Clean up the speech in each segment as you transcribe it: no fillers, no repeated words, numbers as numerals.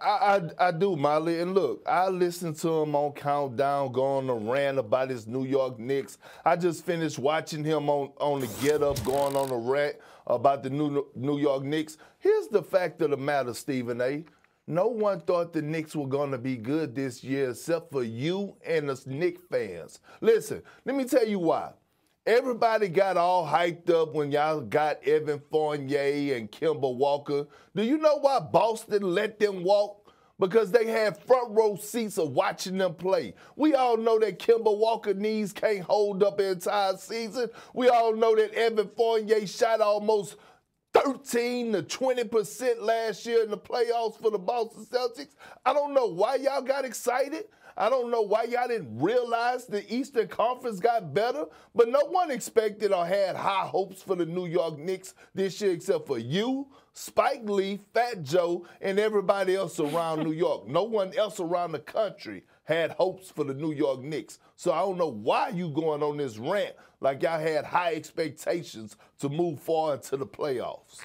I do, Molly. And look, I listened to him on Countdown going on a rant about his New York Knicks. I just finished watching him on the Get Up going on a rant about the New York Knicks. Here's the fact of the matter, Stephen A. No one thought the Knicks were going to be good this year except for you and the Knicks fans. Listen, let me tell you why. Everybody got all hyped up when y'all got Evan Fournier and Kemba Walker. Do you know why Boston let them walk? Because they had front row seats of watching them play. We all know that Kemba Walker knees can't hold up the entire season. We all know that Evan Fournier shot almost 13 to 20% last year in the playoffs for the Boston Celtics. I don't know why y'all got excited. I don't know why y'all didn't realize the Eastern Conference got better, but no one expected or had high hopes for the New York Knicks this year except for you, Spike Lee, Fat Joe, and everybody else around New York. No one else around the country had hopes for the New York Knicks. So I don't know why you going on this rant like y'all had high expectations to move forward to the playoffs.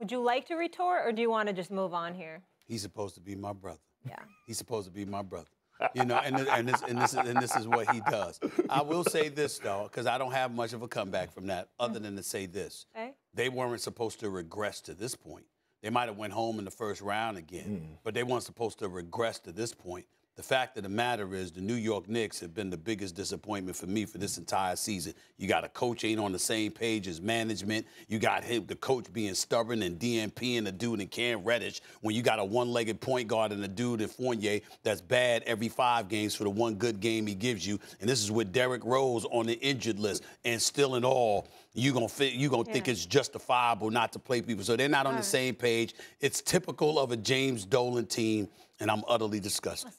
Would you like to retort, or do you want to just move on here? He's supposed to be my brother. Yeah. He's supposed to be my brother. You know, and this is what he does. I will say this, though, because I don't have much of a comeback from that other than to say this. Okay. They weren't supposed to regress to this point. They might have went home in the first round again, but they weren't supposed to regress to this point. The fact of the matter is the New York Knicks have been the biggest disappointment for me for this entire season. You got a coach ain't on the same page as management. You got the coach being stubborn and DNP and the dude in Cam Reddish when you got a one-legged point guard and a dude in Fournier that's bad every 5 games for the one good game he gives you. And this is with Derrick Rose on the injured list. And still in all, you're gonna think it's justifiable not to play people. So they're not on the same page. It's typical of a James Dolan team, and I'm utterly disgusted.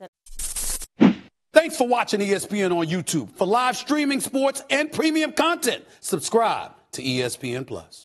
Thanks for watching ESPN on YouTube. For live streaming sports and premium content, subscribe to ESPN+.